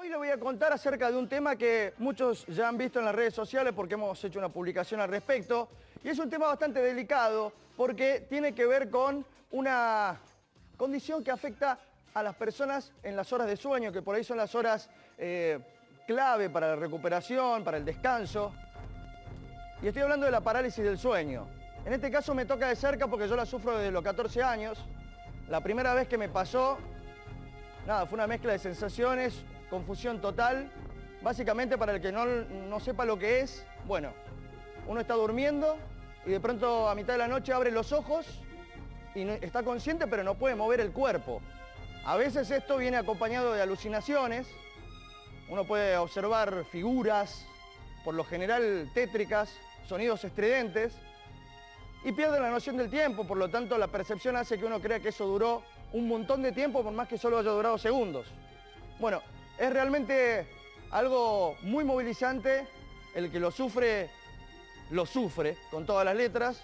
Hoy le voy a contar acerca de un tema que muchos ya han visto en las redes sociales porque hemos hecho una publicación al respecto. Y es un tema bastante delicado porque tiene que ver con una condición que afecta a las personas en las horas de sueño, que por ahí son las horas clave para la recuperación, para el descanso. Y estoy hablando de la parálisis del sueño. En este caso me toca de cerca porque yo la sufro desde los 14 años. La primera vez que me pasó, nada, fue una mezcla de sensaciones, confusión total. Básicamente, para el que no sepa lo que es, bueno, uno está durmiendo y de pronto a mitad de la noche abre los ojos y está consciente pero no puede mover el cuerpo. A veces esto viene acompañado de alucinaciones. Uno puede observar figuras, por lo general tétricas, sonidos estridentes, y pierde la noción del tiempo. Por lo tanto, la percepción hace que uno crea que eso duró un montón de tiempo, por más que solo haya durado segundos. Bueno, es realmente algo muy movilizante. El que lo sufre con todas las letras.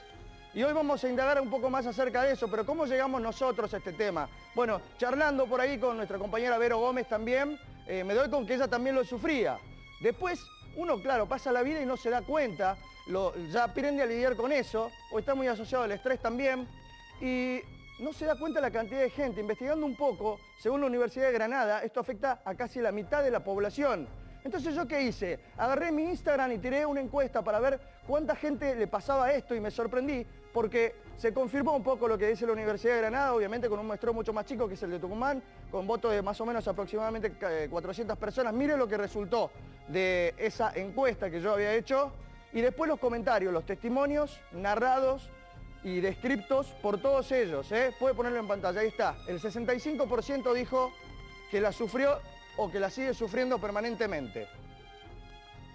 Y hoy vamos a indagar un poco más acerca de eso. Pero ¿cómo llegamos nosotros a este tema? Bueno, charlando por ahí con nuestra compañera Vero Gómez también, me doy con que ella también lo sufría. Después, uno, claro, pasa la vida y no se da cuenta, ya aprende a lidiar con eso, o está muy asociado al estrés también, y no se da cuenta la cantidad de gente. Investigando un poco, según la Universidad de Granada, esto afecta a casi la mitad de la población. Entonces, ¿yo qué hice? Agarré mi Instagram y tiré una encuesta para ver cuánta gente le pasaba esto y me sorprendí porque se confirmó un poco lo que dice la Universidad de Granada, obviamente con un muestreo mucho más chico que es el de Tucumán, con votos de más o menos aproximadamente 400 personas. Mire lo que resultó de esa encuesta que yo había hecho y después los comentarios, los testimonios narrados y descriptos por todos ellos. Puede ponerlo en pantalla, ahí está. El 65% dijo que la sufrió o que la sigue sufriendo permanentemente.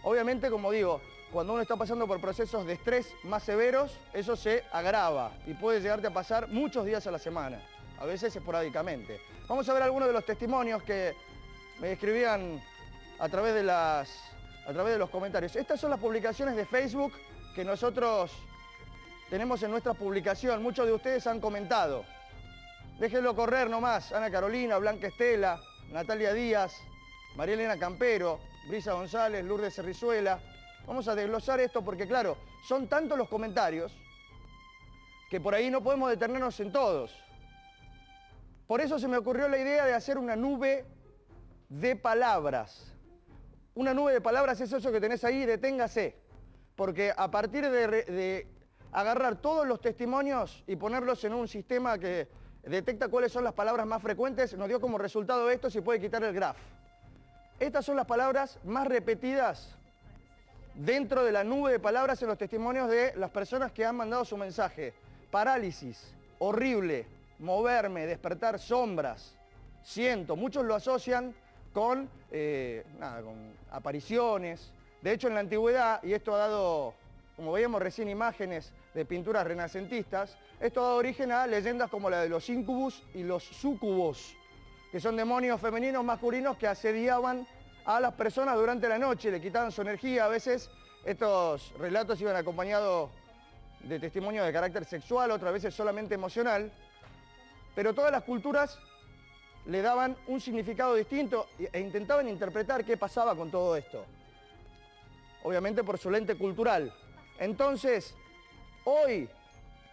Obviamente, como digo, cuando uno está pasando por procesos de estrés más severos, eso se agrava y puede llegarte a pasar muchos días a la semana, a veces esporádicamente. Vamos a ver algunos de los testimonios que me escribían a través de los comentarios. Estas son las publicaciones de Facebook que nosotros tenemos en nuestra publicación. Muchos de ustedes han comentado. Déjenlo correr nomás. Ana Carolina, Blanca Estela, Natalia Díaz, María Elena Campero, Brisa González, Lourdes Cerrizuela. Vamos a desglosar esto porque, claro, son tantos los comentarios que por ahí no podemos detenernos en todos. Por eso se me ocurrió la idea de hacer una nube de palabras. Una nube de palabras es eso que tenés ahí, deténgase. Porque a partir de agarrar todos los testimonios y ponerlos en un sistema que detecta cuáles son las palabras más frecuentes, nos dio como resultado esto, se puede quitar el graph. Estas son las palabras más repetidas dentro de la nube de palabras en los testimonios de las personas que han mandado su mensaje. Parálisis, horrible, moverme, despertar, sombras, siento. Muchos lo asocian con apariciones. De hecho, en la antigüedad, y esto ha dado, como veíamos recién, imágenes de pinturas renacentistas, esto ha dado origen a leyendas como la de los incubus y los sucubos, que son demonios femeninos masculinos que asediaban a las personas durante la noche, le quitaban su energía. A veces estos relatos iban acompañados de testimonios de carácter sexual, otras veces solamente emocional, pero todas las culturas le daban un significado distinto e intentaban interpretar qué pasaba con todo esto. Obviamente por su lente cultural. Entonces, hoy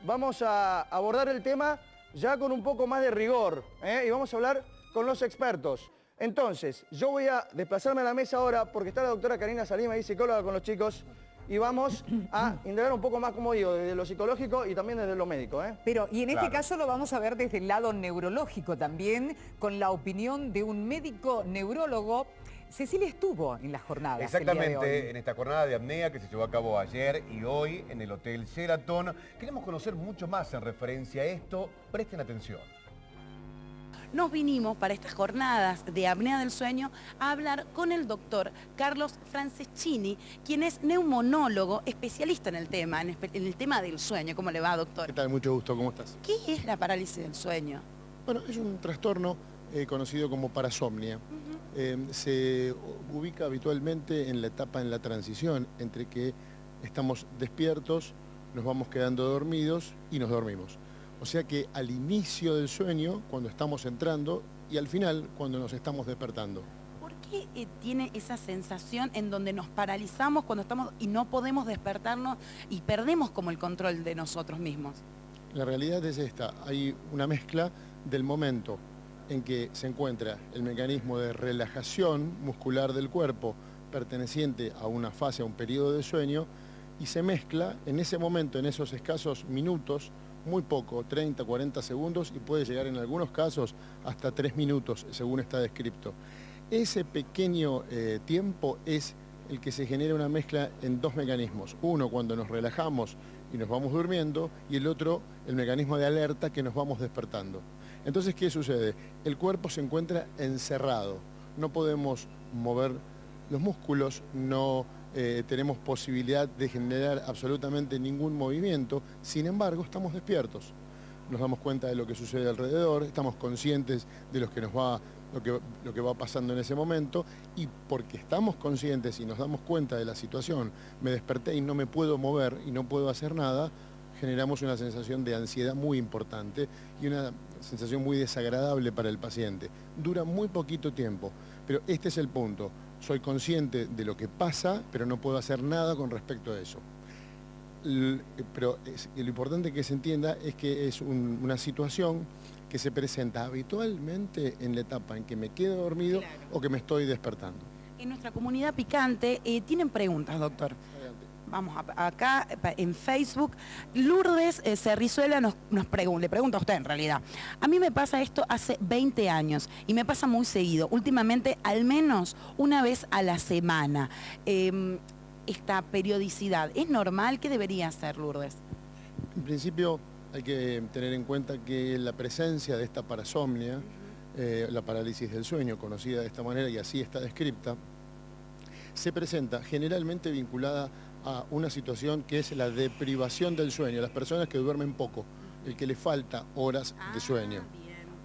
vamos a abordar el tema ya con un poco más de rigor, y vamos a hablar con los expertos. Entonces, yo voy a desplazarme a la mesa ahora porque está la doctora Karina Salima, ahí psicóloga con los chicos, y vamos a indagar un poco más, como digo, desde lo psicológico y también desde lo médico. Pero, y en este caso lo vamos a ver desde el lado neurológico también, con la opinión de un médico neurólogo. Cecilia estuvo en las jornadas. Exactamente, en esta jornada de apnea que se llevó a cabo ayer y hoy en el Hotel Sheraton. Queremos conocer mucho más en referencia a esto. Presten atención. Nos vinimos para estas jornadas de apnea del sueño a hablar con el doctor Carlos Franceschini, quien es neumonólogo, especialista en el tema del sueño. ¿Cómo le va, doctor? ¿Qué tal? Mucho gusto, ¿cómo estás? ¿Qué es la parálisis del sueño? Bueno, es un trastorno conocido como parasomnia. Se ubica habitualmente en la etapa, en la transición entre que estamos despiertos, nos vamos quedando dormidos y nos dormimos. O sea que al inicio del sueño, cuando estamos entrando, y al final, cuando nos estamos despertando. ¿Por qué tiene esa sensación en donde nos paralizamos cuando estamos y no podemos despertarnos y perdemos como el control de nosotros mismos? La realidad es esta, hay una mezcla del momento en que se encuentra el mecanismo de relajación muscular del cuerpo perteneciente a una fase, a un periodo de sueño, y se mezcla en ese momento, en esos escasos minutos, muy poco, 30, 40 segundos, y puede llegar en algunos casos hasta 3 minutos, según está descrito. Ese pequeño tiempo es el que se genera una mezcla en dos mecanismos. Uno, cuando nos relajamos y nos vamos durmiendo, y el otro, el mecanismo de alerta que nos vamos despertando. Entonces, ¿qué sucede? El cuerpo se encuentra encerrado, no podemos mover los músculos, no tenemos posibilidad de generar absolutamente ningún movimiento, sin embargo, estamos despiertos. Nos damos cuenta de lo que sucede alrededor, estamos conscientes de lo que va pasando en ese momento, y porque estamos conscientes y nos damos cuenta de la situación, me desperté y no me puedo mover y no puedo hacer nada, generamos una sensación de ansiedad muy importante y una sensación muy desagradable para el paciente. Dura muy poquito tiempo, pero este es el punto. Soy consciente de lo que pasa, pero no puedo hacer nada con respecto a eso. Pero lo importante que se entienda es que es una situación que se presenta habitualmente en la etapa en que me quedo dormido o que me estoy despertando. En nuestra comunidad picante tienen preguntas, doctor. Vamos acá en Facebook. Lourdes Cerrizuela le pregunta a usted en realidad. A mí me pasa esto hace 20 años y me pasa muy seguido. Últimamente al menos una vez a la semana. Esta periodicidad, ¿es normal? ¿Qué debería hacer, Lourdes? En principio hay que tener en cuenta que la presencia de esta parasomnia, la parálisis del sueño, conocida de esta manera y así está descrita, se presenta generalmente vinculada a una situación que es la deprivación del sueño, las personas que duermen poco, el que le falta horas de sueño.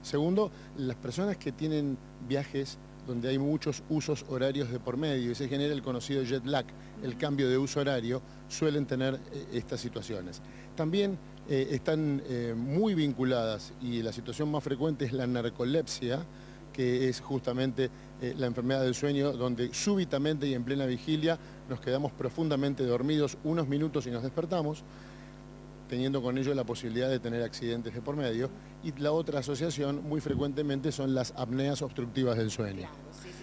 Segundo, las personas que tienen viajes donde hay muchos usos horarios de por medio y se genera el conocido jet lag, el cambio de uso horario, suelen tener estas situaciones. También están muy vinculadas, y la situación más frecuente es la narcolepsia, que es justamente la enfermedad del sueño, donde súbitamente y en plena vigilia nos quedamos profundamente dormidos unos minutos y nos despertamos, teniendo con ello la posibilidad de tener accidentes de por medio. Y la otra asociación muy frecuentemente son las apneas obstructivas del sueño.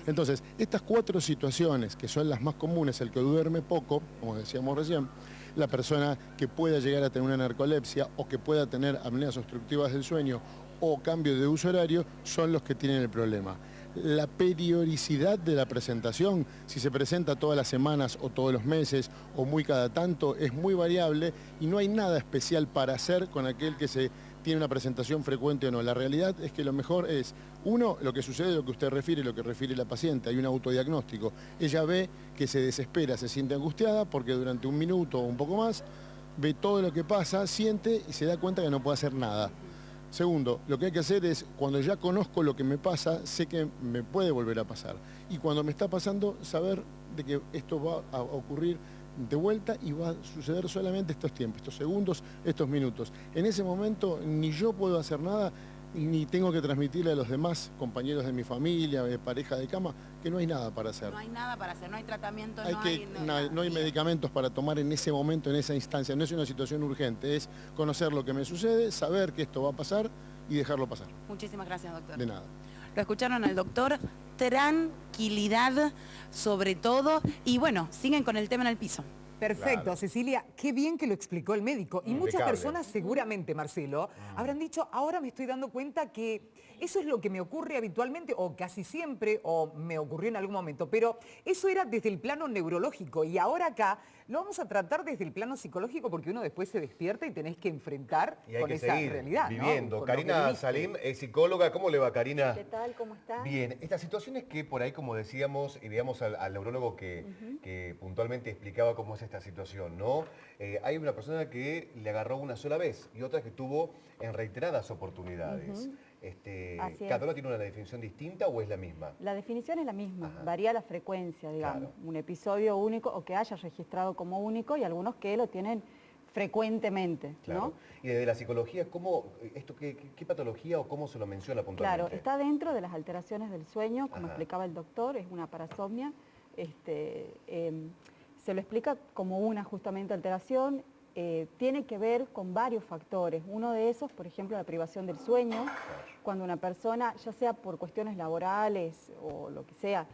Entonces, estas 4 situaciones, que son las más comunes, el que duerme poco, como decíamos recién, la persona que pueda llegar a tener una narcolepsia o que pueda tener apneas obstructivas del sueño o cambio de uso horario, son los que tienen el problema. La periodicidad de la presentación, si se presenta todas las semanas o todos los meses o muy cada tanto, es muy variable y no hay nada especial para hacer con aquel que se tiene una presentación frecuente o no. La realidad es que lo mejor es, uno, lo que sucede, lo que usted refiere, lo que refiere la paciente, hay un autodiagnóstico. Ella ve que se desespera, se siente angustiada porque durante un minuto o un poco más ve todo lo que pasa, siente y se da cuenta que no puede hacer nada. Segundo, lo que hay que hacer es, cuando ya conozco lo que me pasa, sé que me puede volver a pasar. Y cuando me está pasando, saber de que esto va a ocurrir de vuelta y va a suceder solamente estos tiempos, estos segundos, estos minutos. En ese momento ni yo puedo hacer nada, ni tengo que transmitirle a los demás compañeros de mi familia, de pareja de cama, que no hay nada para hacer. No hay nada para hacer, no hay tratamiento, no hay medicamentos para tomar en ese momento, en esa instancia. No es una situación urgente, es conocer lo que me sucede, saber que esto va a pasar y dejarlo pasar. Muchísimas gracias, doctor. De nada. Lo escucharon al doctor, tranquilidad sobre todo, y bueno, siguen con el tema en el piso. Perfecto, claro. Cecilia, qué bien que lo explicó el médico. Y muchas personas seguramente, Marcelo, habrán dicho, ahora me estoy dando cuenta que eso es lo que me ocurre habitualmente, o casi siempre, o me ocurrió en algún momento. Pero eso era desde el plano neurológico, y ahora acá lo vamos a tratar desde el plano psicológico, porque uno después se despierta y tenés que enfrentar con esa realidad. Viviendo. ¿No? Karina Salim es psicóloga. ¿Cómo le va, Karina? ¿Qué tal? ¿Cómo está? Bien. Estas situaciones que por ahí, como decíamos, y veíamos al neurólogo que puntualmente explicaba cómo es esta situación, ¿no? Hay una persona que le agarró una sola vez y otra que tuvo en reiteradas oportunidades. ¿Cada uno tiene una definición distinta o es la misma? La definición es la misma, Ajá. Varía la frecuencia, digamos. Claro. Un episodio único o que haya registrado como único y algunos que lo tienen frecuentemente, Claro. ¿no? Y desde la psicología, ¿qué patología o cómo se lo menciona puntualmente? Claro, está dentro de las alteraciones del sueño, como Ajá. explicaba el doctor, es una parasomnia. Se lo explica como una justamente alteración, tiene que ver con varios factores. Uno de esos, por ejemplo, la privación del sueño, cuando una persona, ya sea por cuestiones laborales o lo que sea,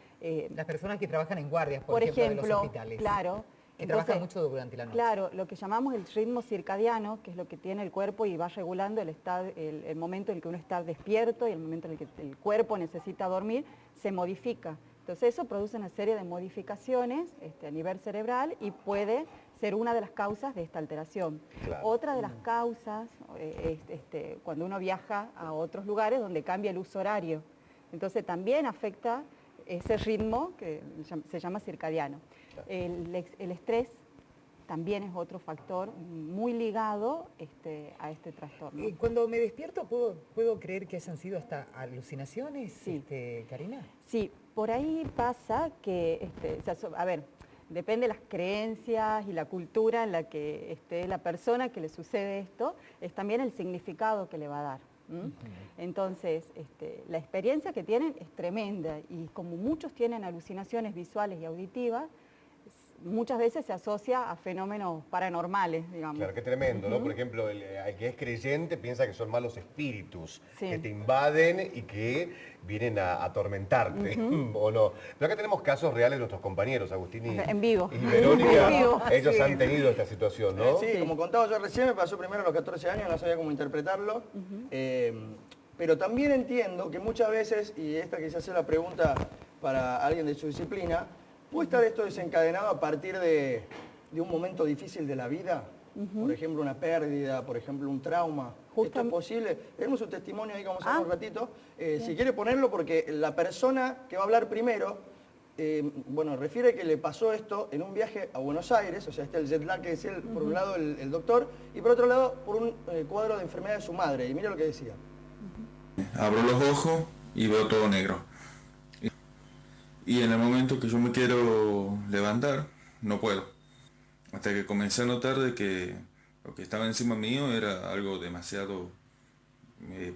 Las personas que trabajan en guardias, por de los ejemplo, hospitales. claro. Que trabajan mucho durante la noche. Claro, lo que llamamos el ritmo circadiano, que es lo que tiene el cuerpo y va regulando el momento en el que uno está despierto y el momento en el que el cuerpo necesita dormir, se modifica. Entonces eso produce una serie de modificaciones a nivel cerebral y puede ser una de las causas de esta alteración. Claro. Otra de las causas, cuando uno viaja a otros lugares donde cambia el uso horario. Entonces también afecta ese ritmo que se llama circadiano. El estrés también es otro factor muy ligado a este trastorno. Cuando me despierto, ¿puedo creer que hayan sido hasta alucinaciones, Sí. Karina? Sí, por ahí pasa que, a ver, depende de las creencias y la cultura en la que esté la persona que le sucede esto, es también el significado que le va a dar. Entonces, la experiencia que tienen es tremenda y como muchos tienen alucinaciones visuales y auditivas, muchas veces se asocia a fenómenos paranormales, digamos. Claro, qué tremendo, ¿no? Por ejemplo, el que es creyente piensa que son malos espíritus, Sí. que te invaden y que vienen a atormentarte, ¿o no? Pero acá tenemos casos reales de nuestros compañeros, Agustín En vivo. y Verónica. En vivo, Ellos sí. han tenido esta situación, ¿no? Sí, como contaba yo recién, me pasó primero a los 14 años, no sabía cómo interpretarlo. Pero también entiendo que muchas veces, y esta quizás sea la pregunta para alguien de su disciplina, ¿puede estar esto desencadenado a partir de un momento difícil de la vida? Por ejemplo, una pérdida, por ejemplo, un trauma. ¿Esto es posible? Tenemos un testimonio ahí que vamos a ver un ratito. Si quiere ponerlo, porque la persona que va a hablar primero, bueno, refiere que le pasó esto en un viaje a Buenos Aires, o sea, está el jet lag que decía por un lado el doctor, y por otro lado por un cuadro de enfermedad de su madre. Y mira lo que decía. Abro los ojos y veo todo negro. Y en el momento que yo me quiero levantar, no puedo. Hasta que comencé a notar de que lo que estaba encima mío era algo demasiado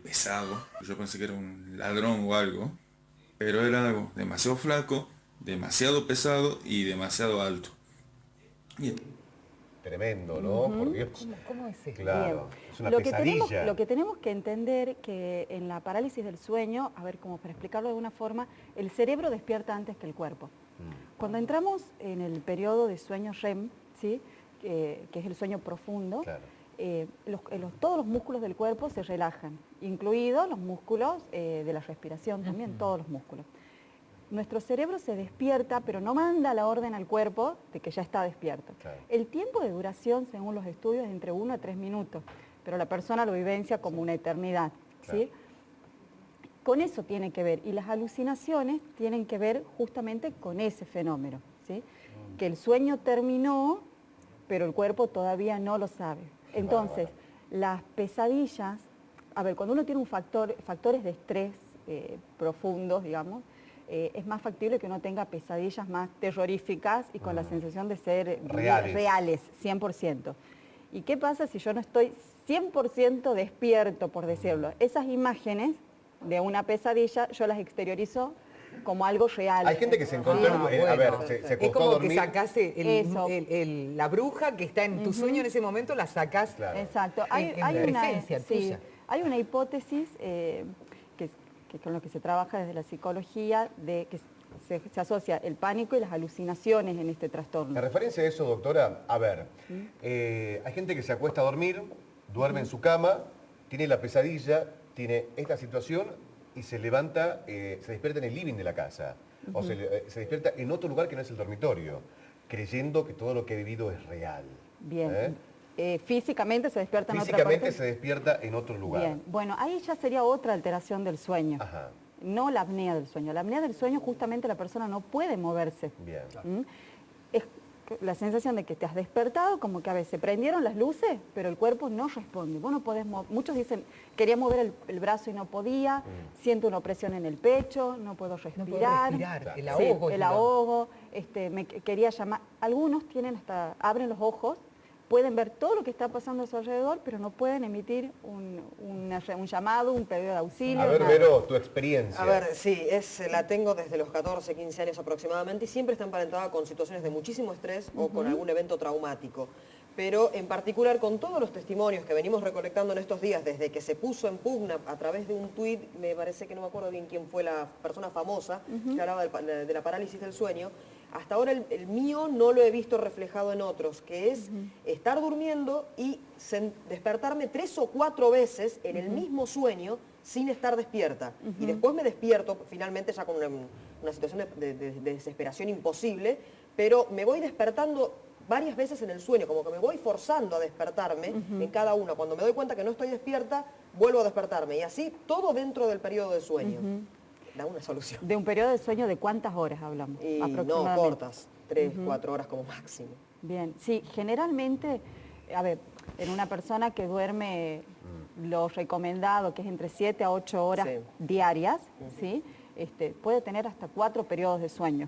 pesado. Yo pensé que era un ladrón o algo, pero era algo demasiado flaco, demasiado pesado y demasiado alto. Y Tremendo, ¿no? Por Dios. ¿Cómo es eso? Claro, Bien. es una Lo que pesadilla. tenemos que entender que en la parálisis del sueño, a ver, como para explicarlo de alguna forma, el cerebro despierta antes que el cuerpo. Cuando entramos en el periodo de sueño REM, ¿sí? Que es el sueño profundo, Claro. Todos los músculos del cuerpo se relajan, incluidos los músculos de la respiración, también todos los músculos. Nuestro cerebro se despierta, pero no manda la orden al cuerpo de que ya está despierto. Claro. El tiempo de duración, según los estudios, es entre 1 a 3 minutos, pero la persona lo vivencia como una eternidad. Claro. ¿Sí? Con eso tiene que ver, y las alucinaciones tienen que ver justamente con ese fenómeno, ¿sí? Que el sueño terminó, pero el cuerpo todavía no lo sabe. Entonces, las pesadillas, a ver, cuando uno tiene factores de estrés profundos, digamos, es más factible que uno tenga pesadillas más terroríficas y con la sensación de ser reales, 100%. ¿Y qué pasa si yo no estoy 100% despierto, por decirlo? Esas imágenes de una pesadilla yo las exteriorizo como algo real. Hay gente que se encontró, Ah, a ver, bueno. se Es acostó a como que dormir. sacase Eso. la bruja que está en tu sueño en ese momento, la sacás. Claro. Exacto. En presencia tuya. Hay una hipótesis que con lo que se trabaja desde la psicología, de que se asocia el pánico y las alucinaciones en este trastorno. En referencia a eso, doctora, a ver, hay gente que se acuesta a dormir, duerme en su cama, tiene la pesadilla, tiene esta situación y se levanta, se despierta en el living de la casa, o se despierta en otro lugar que no es el dormitorio, creyendo que todo lo que ha vivido es real. Bien. Físicamente se despierta en otra Físicamente parte. se despierta en otro lugar. Bien. Bueno, ahí ya sería otra alteración del sueño. Ajá, No la apnea del sueño. La apnea del sueño justamente la persona no puede moverse. bien. ¿Mm? Es la sensación de que te has despertado, como que a veces se prendieron las luces, pero el cuerpo no responde. Vos no podés muchos dicen, quería mover el brazo y no podía, siento una opresión en el pecho, no puedo respirar. No puedo respirar, el Sí, ahogo. el ahogo, me quería llamar. Algunos tienen abren los ojos, pueden ver todo lo que está pasando a su alrededor, pero no pueden emitir un llamado, un pedido de auxilio. A ver, nada. Vero, tu experiencia. A ver, sí, la tengo desde los 14, 15 años aproximadamente y siempre está emparentada con situaciones de muchísimo estrés o con algún evento traumático. Pero en particular con todos los testimonios que venimos recolectando en estos días, desde que se puso en pugna a través de un tuit, me parece que no me acuerdo bien quién fue la persona famosa que hablaba de la parálisis del sueño, hasta ahora el mío no lo he visto reflejado en otros, que es estar durmiendo y despertarme 3 o 4 veces en el mismo sueño sin estar despierta. Y después me despierto, finalmente ya con una situación de desesperación imposible, pero me voy despertando varias veces en el sueño, como que me voy forzando a despertarme en cada una. Cuando me doy cuenta que no estoy despierta, vuelvo a despertarme. Y así, todo dentro del periodo de sueño. Da una solución. ¿De un periodo de sueño de cuántas horas hablamos? Y aproximadamente. no cortas, 3, 4 horas como máximo. Bien, sí, generalmente, a ver, en una persona que duerme lo recomendado, que es entre 7 a 8 horas diarias, ¿sí? Puede tener hasta 4 periodos de sueño.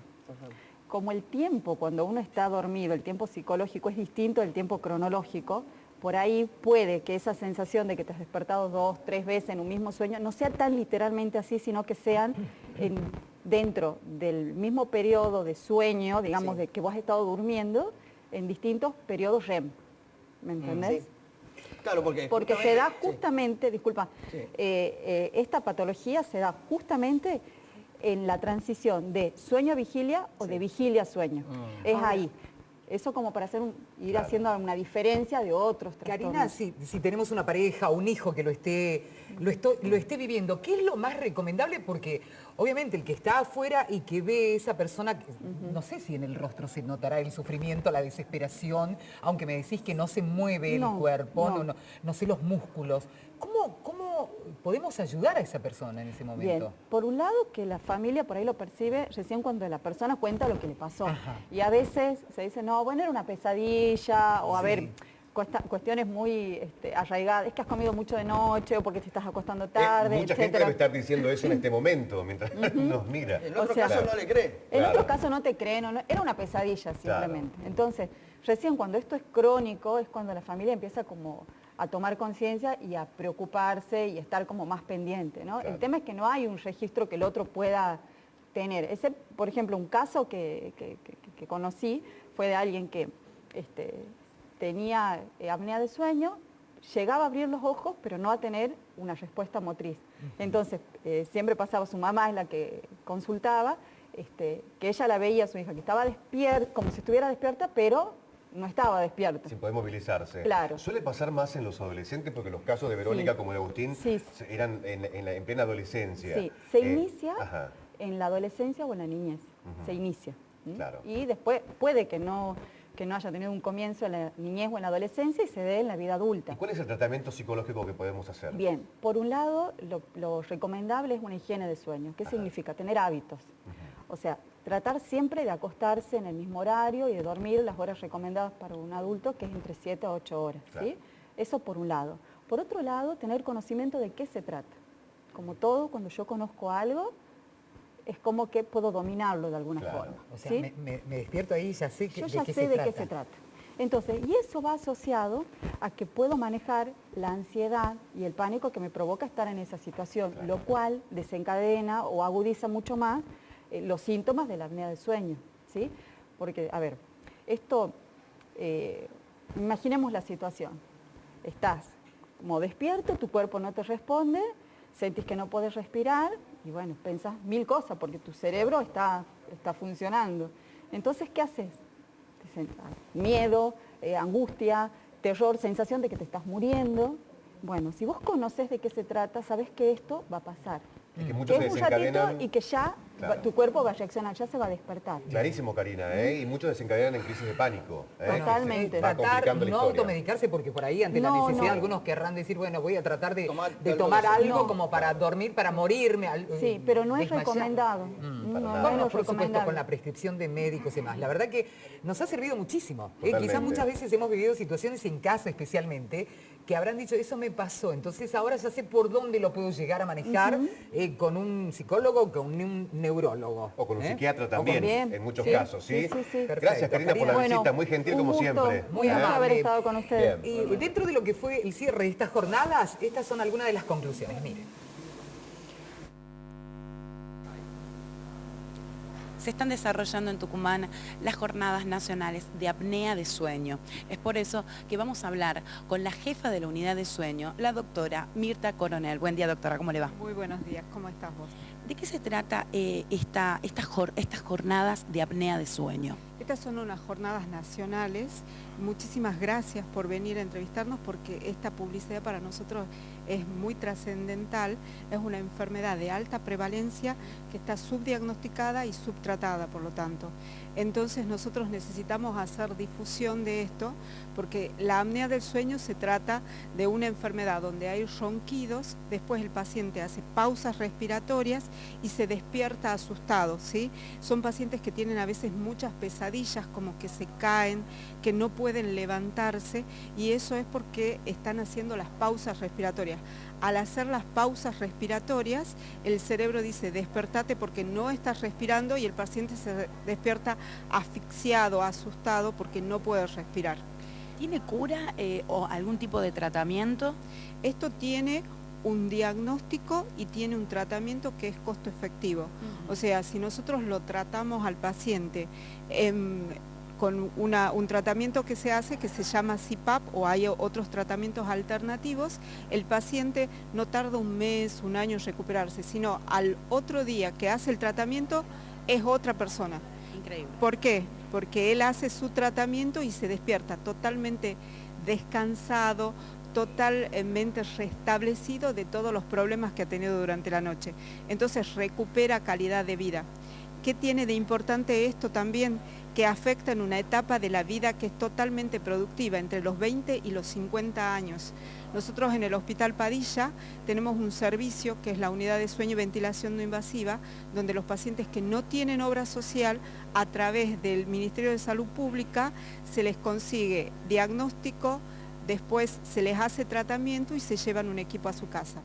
Como el tiempo, cuando uno está dormido, el tiempo psicológico es distinto del tiempo cronológico, por ahí puede que esa sensación de que te has despertado 2, 3 veces en un mismo sueño no sea tan literalmente así, sino que sean dentro del mismo periodo de sueño, digamos, de que vos has estado durmiendo, en distintos periodos REM. ¿Me entendés? Claro, porque se da justamente, disculpa, esta patología se da justamente en la transición de sueño a vigilia o de vigilia a sueño. Es ahí. Eso como para ir haciendo una diferencia de otros trastornos. Karina, si tenemos una pareja o un hijo que lo esté viviendo, ¿qué es lo más recomendable? Porque obviamente el que está afuera y que ve esa persona, no sé si en el rostro se notará el sufrimiento, la desesperación, aunque me decís que no se mueve el cuerpo, no sé los músculos. ¿Cómo podemos ayudar a esa persona en ese momento? Bien, por un lado que la familia por ahí lo percibe recién cuando la persona cuenta lo que le pasó. Y a veces se dice, no, bueno, era una pesadilla, o a ver, cuestiones muy arraigadas, es que has comido mucho de noche o porque te estás acostando tarde, mucha gente debe estar diciendo eso en este momento, mientras nos mira. En otro caso no le cree. En otro caso no te creen, era una pesadilla simplemente. Entonces, recién cuando esto es crónico, es cuando la familia empieza como a tomar conciencia y a preocuparse y estar como más pendiente, ¿no? El tema es que no hay un registro que el otro pueda tener. Ese, por ejemplo, un caso que conocí fue de alguien que tenía apnea de sueño, llegaba a abrir los ojos, pero no a tener una respuesta motriz. Entonces, siempre pasaba, su mamá es la que consultaba, que ella la veía a su hija, que estaba despierta, como si estuviera despierta, pero no estaba despierta. Sin poder movilizarse. Claro. Suele pasar más en los adolescentes porque los casos de Verónica como de Agustín eran en plena adolescencia. Sí, se inicia en la adolescencia o en la niñez. Se inicia. Claro. Y después puede que no haya tenido un comienzo en la niñez o en la adolescencia y se dé en la vida adulta. ¿Y cuál es el tratamiento psicológico que podemos hacer? Bien, por un lado, lo recomendable es una higiene de sueño. ¿Qué significa? Tener hábitos. O sea, tratar siempre de acostarse en el mismo horario y de dormir las horas recomendadas para un adulto, que es entre 7 a 8 horas. Claro. ¿Sí? Eso por un lado. Por otro lado, tener conocimiento de qué se trata. Como todo, cuando yo conozco algo, es como que puedo dominarlo de alguna forma. O sea, ¿sí? me despierto ahí y ya sé Yo ya sé de qué se trata. Entonces, y eso va asociado a que puedo manejar la ansiedad y el pánico que me provoca estar en esa situación, lo cual desencadena o agudiza mucho más los síntomas de la apnea del sueño, ¿sí? Porque, a ver, esto, imaginemos la situación. Estás como despierto, tu cuerpo no te responde, sentís que no puedes respirar y bueno, pensás 1000 cosas porque tu cerebro está funcionando. Entonces, ¿qué haces? Miedo, angustia, terror, sensación de que te estás muriendo. Bueno, si vos conocés de qué se trata, sabés que esto va a pasar. Y que muchos es un ratito y que ya tu cuerpo va a reaccionar, ya se va a despertar. Clarísimo, Karina, y muchos desencadenan en crisis de pánico. Totalmente. Va complicando la no historia. automedicarse porque por ahí ante la necesidad algunos querrán decir, bueno, voy a tratar de tomar algo como para dormir, para morirme. Sí, pero no es desmayar. recomendado. Bueno, por supuesto, con la prescripción de médicos y demás. La verdad que nos ha servido muchísimo. Quizás muchas veces hemos vivido situaciones en casa especialmente que habrán dicho, eso me pasó, entonces ahora ya sé por dónde lo puedo llegar a manejar con un psicólogo, con un neurólogo. O con un psiquiatra también, en muchos casos, ¿sí? Perfecto, Gracias, Karina, por la Bueno, visita, muy gentil como gusto, siempre. muy un gusto amable. haber estado con ustedes. Bien. Y dentro de lo que fue el cierre de estas jornadas, estas son algunas de las conclusiones. Miren. Se están desarrollando en Tucumán las jornadas nacionales de apnea de sueño. Es por eso que vamos a hablar con la jefa de la unidad de sueño, la doctora Mirta Coronel. Buen día, doctora, ¿cómo le va? Muy buenos días, ¿cómo estás vos? ¿De qué se trata estas jornadas de apnea de sueño? Estas son unas jornadas nacionales. Muchísimas gracias por venir a entrevistarnos porque esta publicidad para nosotros es muy trascendental. Es una enfermedad de alta prevalencia que está subdiagnosticada y subtratada, por lo tanto. Entonces nosotros necesitamos hacer difusión de esto porque la apnea del sueño se trata de una enfermedad donde hay ronquidos, después el paciente hace pausas respiratorias y se despierta asustado, ¿sí? Son pacientes que tienen a veces muchas pesadillas, como que se caen, que no pueden levantarse, y eso es porque están haciendo las pausas respiratorias. Al hacer las pausas respiratorias, el cerebro dice, despertate porque no estás respirando, y el paciente se despierta asfixiado, asustado, porque no puede respirar. ¿Tiene cura o algún tipo de tratamiento? Esto tiene un diagnóstico y tiene un tratamiento que es costo efectivo. O sea, si nosotros lo tratamos al paciente con un tratamiento que se hace que se llama CPAP, o hay otros tratamientos alternativos, el paciente no tarda un mes, un año en recuperarse, sino al otro día que hace el tratamiento es otra persona. Increíble. ¿Por qué? Porque él hace su tratamiento y se despierta totalmente descansado, totalmente restablecido de todos los problemas que ha tenido durante la noche. Entonces recupera calidad de vida. ¿Qué tiene de importante esto también? Que afecta en una etapa de la vida que es totalmente productiva, entre los 20 y los 50 años. Nosotros en el Hospital Padilla tenemos un servicio que es la unidad de sueño y ventilación no invasiva, donde los pacientes que no tienen obra social, a través del Ministerio de Salud Pública, se les consigue diagnóstico, después se les hace tratamiento y se llevan un equipo a su casa.